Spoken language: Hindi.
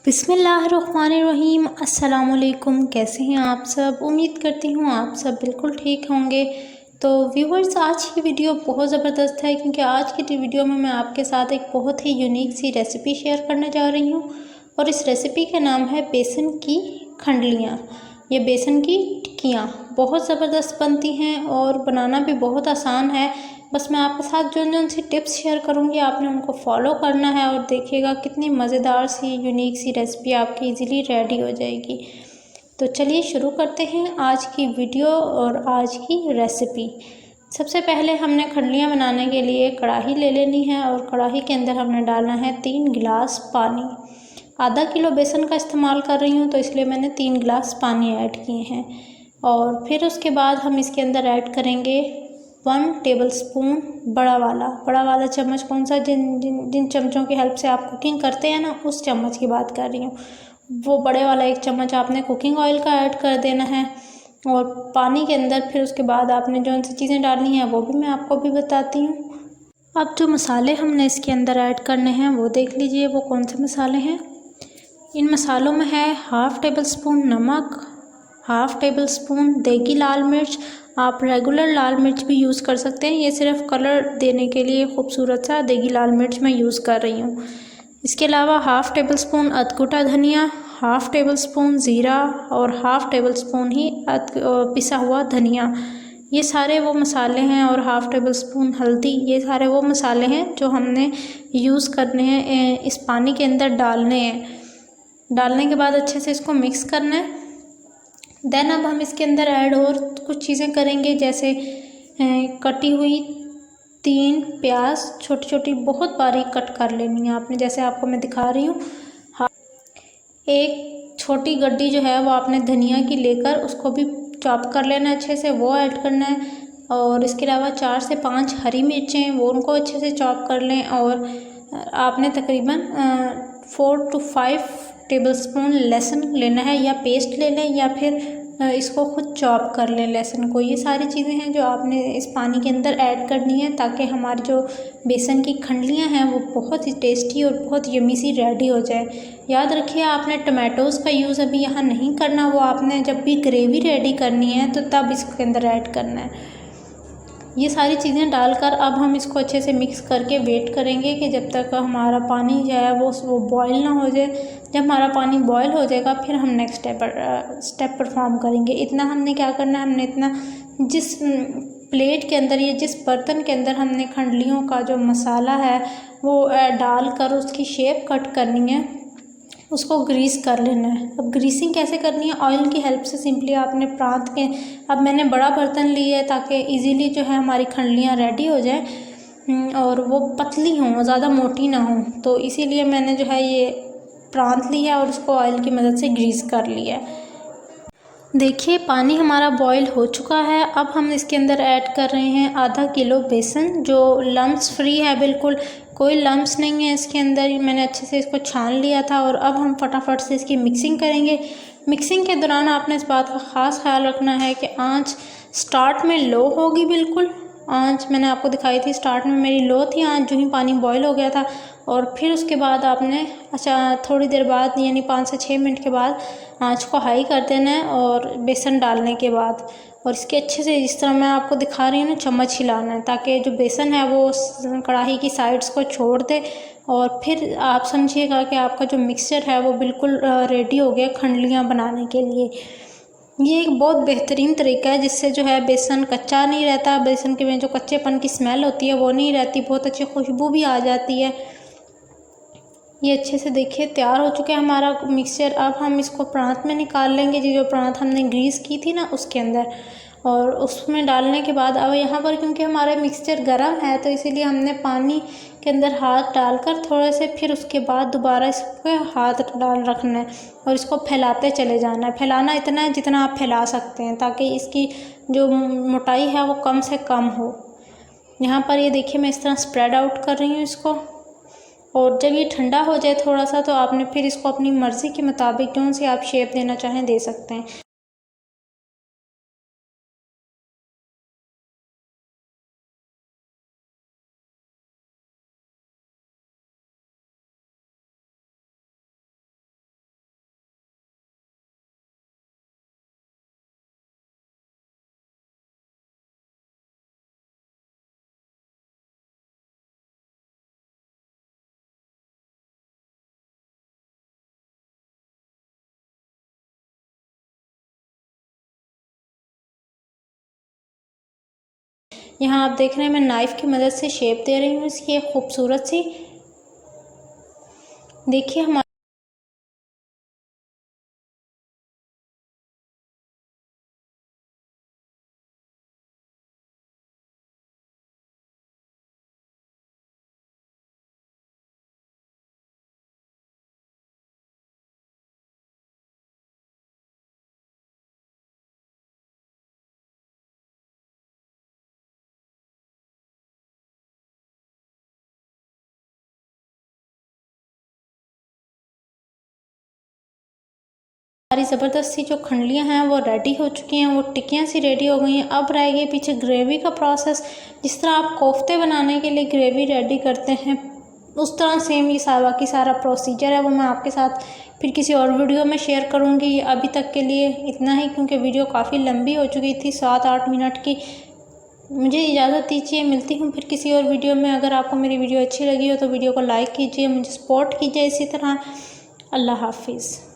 बिस्मिल्लाहिर्रहमानिर्रहीम। अस्सलामुअलैकुम। कैसे हैं आप सब? उम्मीद करती हूँ आप सब बिल्कुल ठीक होंगे। तो व्यूवर्स, आज की वीडियो बहुत ज़बरदस्त है क्योंकि आज की वीडियो में मैं आपके साथ एक बहुत ही यूनिक सी रेसिपी शेयर करने जा रही हूँ और इस रेसिपी का नाम है बेसन की खंडलियाँ। ये बेसन की टिक्कियाँ बहुत ज़बरदस्त बनती हैं और बनाना भी बहुत आसान है। बस मैं आपके साथ जो सी टिप्स शेयर करूँगी आपने उनको फॉलो करना है और देखिएगा कितनी मज़ेदार सी यूनिक सी रेसिपी आपकी इजीली रेडी हो जाएगी। तो चलिए शुरू करते हैं आज की वीडियो और आज की रेसिपी। सबसे पहले हमने खंडलियाँ बनाने के लिए कढ़ाई ले लेनी है और कढ़ाई के अंदर हमने डालना है 3 गिलास पानी। आधा किलो बेसन का इस्तेमाल कर रही हूँ तो इसलिए मैंने 3 गिलास पानी ऐड किए हैं। और फिर उसके बाद हम इसके अंदर ऐड करेंगे 1 टेबलस्पून बड़ा वाला चम्मच। कौन सा? जिन चम्मचों की हेल्प से आप कुकिंग करते हैं ना, उस चम्मच की बात कर रही हूँ। वो बड़े वाला 1 चम्मच आपने कुकिंग ऑयल का ऐड कर देना है। और पानी के अंदर फिर उसके बाद आपने जो सी चीज़ें डालनी हैं वो भी मैं आपको भी बताती हूँ। अब जो मसाले हमने इसके अंदर ऐड करने हैं वो देख लीजिए वो कौन से मसाले हैं। इन मसालों में है 1/2 टेबलस्पून नमक, 1/2 टेबलस्पून देगी लाल मिर्च। आप रेगुलर लाल मिर्च भी यूज़ कर सकते हैं, ये सिर्फ कलर देने के लिए खूबसूरत सा देगी लाल मिर्च मैं यूज़ कर रही हूँ। इसके अलावा 1/2 टेबलस्पून अधकुटा धनिया, 1/2 टेबलस्पून ज़ीरा और 1/2 टेबलस्पून ही पिसा हुआ धनिया। ये सारे वो मसाले हैं और 1/2 टेबलस्पून हल्दी। ये सारे वो मसाले हैं जो हमने यूज़ करने हैं, इस पानी के अंदर डालने हैं। डालने के बाद अच्छे से इसको मिक्स करना है। देन अब हम इसके अंदर ऐड और कुछ चीज़ें करेंगे, जैसे कटी हुई 3 प्याज छोटी छोटी बहुत बारीक कट कर लेनी है आपने, जैसे आपको मैं दिखा रही हूँ। एक छोटी गड्डी जो है वो आपने धनिया की लेकर उसको भी चॉप कर लेना है अच्छे से, वो ऐड करना है। और इसके अलावा 4 से 5 हरी मिर्चें, वो उनको अच्छे से चॉप कर लें। और आपने तकरीबन 4 to 5 टेबलस्पून लहसुन लेना है, या पेस्ट ले लें या फिर इसको खुद चॉप कर लें लहसुन को। ये सारी चीज़ें हैं जो आपने इस पानी के अंदर ऐड करनी है ताकि हमारी जो बेसन की खंडलियाँ हैं वो बहुत ही टेस्टी और बहुत यमी सी रेडी हो जाए। याद रखिए आपने टमाटोज़ का यूज़ अभी यहाँ नहीं करना, वो आपने जब भी ग्रेवी रेडी करनी है तो तब इसके अंदर ऐड करना है। ये सारी चीज़ें डालकर अब हम इसको अच्छे से मिक्स करके वेट करेंगे कि जब तक हमारा पानी जो है वो बॉयल ना हो जाए। जब हमारा पानी बॉयल हो जाएगा फिर हम नेक्स्ट स्टेप परफॉर्म करेंगे। इतना हमने क्या करना है, हमने इतना जिस प्लेट के अंदर या जिस बर्तन के अंदर हमने खंडलियों का जो मसाला है वो डालकर उसकी शेप कट करनी है, उसको ग्रीस कर लेना है। अब ग्रीसिंग कैसे करनी है? ऑयल की हेल्प से सिंपली आपने प्रांत के, अब मैंने बड़ा बर्तन लिया है ताकि इजीली जो है हमारी खंडलियाँ रेडी हो जाए और वो पतली हों, ज़्यादा मोटी ना हों। तो इसीलिए मैंने जो है ये प्रांत लिया और उसको ऑयल की मदद से ग्रीस कर लिया है। देखिए पानी हमारा बॉईल हो चुका है। अब हम इसके अंदर ऐड कर रहे हैं आधा किलो बेसन, जो लम्स फ्री है, बिल्कुल कोई लम्स नहीं है इसके अंदर। मैंने अच्छे से इसको छान लिया था। और अब हम फटाफट से इसकी मिक्सिंग करेंगे। मिक्सिंग के दौरान आपने इस बात का ख़ास ख्याल रखना है कि आंच स्टार्ट में लो होगी। बिल्कुल आंच मैंने आपको दिखाई थी, स्टार्ट में मेरी लो थी आंच, जो ही पानी बॉईल हो गया था। और फिर उसके बाद आपने थोड़ी देर बाद यानी 5 से 6 मिनट के बाद आंच को हाई कर देना है। और बेसन डालने के बाद और इसके अच्छे से, जिस तरह मैं आपको दिखा रही हूँ ना, चम्मच हिलाना है ताकि जो बेसन है वो कढ़ाई की साइड्स को छोड़ दे। और फिर आप समझिएगा कि आपका जो मिक्सचर है वो बिल्कुल रेडी हो गया खंडलियाँ बनाने के लिए। ये एक बहुत बेहतरीन तरीका है जिससे जो है बेसन कच्चा नहीं रहता, बेसन के में जो कच्चेपन की स्मेल होती है वो नहीं रहती, बहुत अच्छी खुशबू भी आ जाती है। ये अच्छे से देखिए तैयार हो चुका है हमारा मिक्सचर। अब हम इसको प्रांत में निकाल लेंगे, जो प्रांत हमने ग्रीस की थी ना उसके अंदर। और उसमें डालने के बाद अब यहाँ पर क्योंकि हमारा मिक्सचर गर्म है तो इसीलिए हमने पानी के अंदर हाथ डालकर थोड़े से, फिर उसके बाद दोबारा इस पर हाथ डाल रखना है और इसको फैलाते चले जाना है। फैलाना इतना है जितना आप फैला सकते हैं ताकि इसकी जो मोटाई है वो कम से कम हो। यहाँ पर ये देखिए मैं इस तरह स्प्रेड आउट कर रही हूँ इसको। और जब ये ठंडा हो जाए थोड़ा सा तो आपने फिर इसको अपनी मर्ज़ी के मुताबिक जो सी आप शेप देना चाहें दे सकते हैं। यहाँ आप देख रहे हैं मैं नाइफ़ की मदद से शेप दे रही हूँ इसकी एक खूबसूरत सी। देखिए हमारे सारी ज़बरदस्ती जो खंडलियाँ हैं वो रेडी हो चुकी हैं, वो टिक्कियाँ सी रेडी हो गई हैं। अब रह गई पीछे ग्रेवी का प्रोसेस। जिस तरह आप कोफ्ते बनाने के लिए ग्रेवी रेडी करते हैं उस तरह सेम ये बाकी सारा प्रोसीजर है वो मैं आपके साथ फिर किसी और वीडियो में शेयर करूँगी। अभी तक के लिए इतना ही, क्योंकि वीडियो काफ़ी लंबी हो चुकी थी 7-8 मिनट की। मुझे इजाज़त दीजिए, मिलती हूँ फिर किसी और वीडियो में। अगर आपको मेरी वीडियो अच्छी लगी हो तो वीडियो को लाइक कीजिए, मुझे सपोर्ट कीजिए इसी तरह। अल्लाह हाफिज़।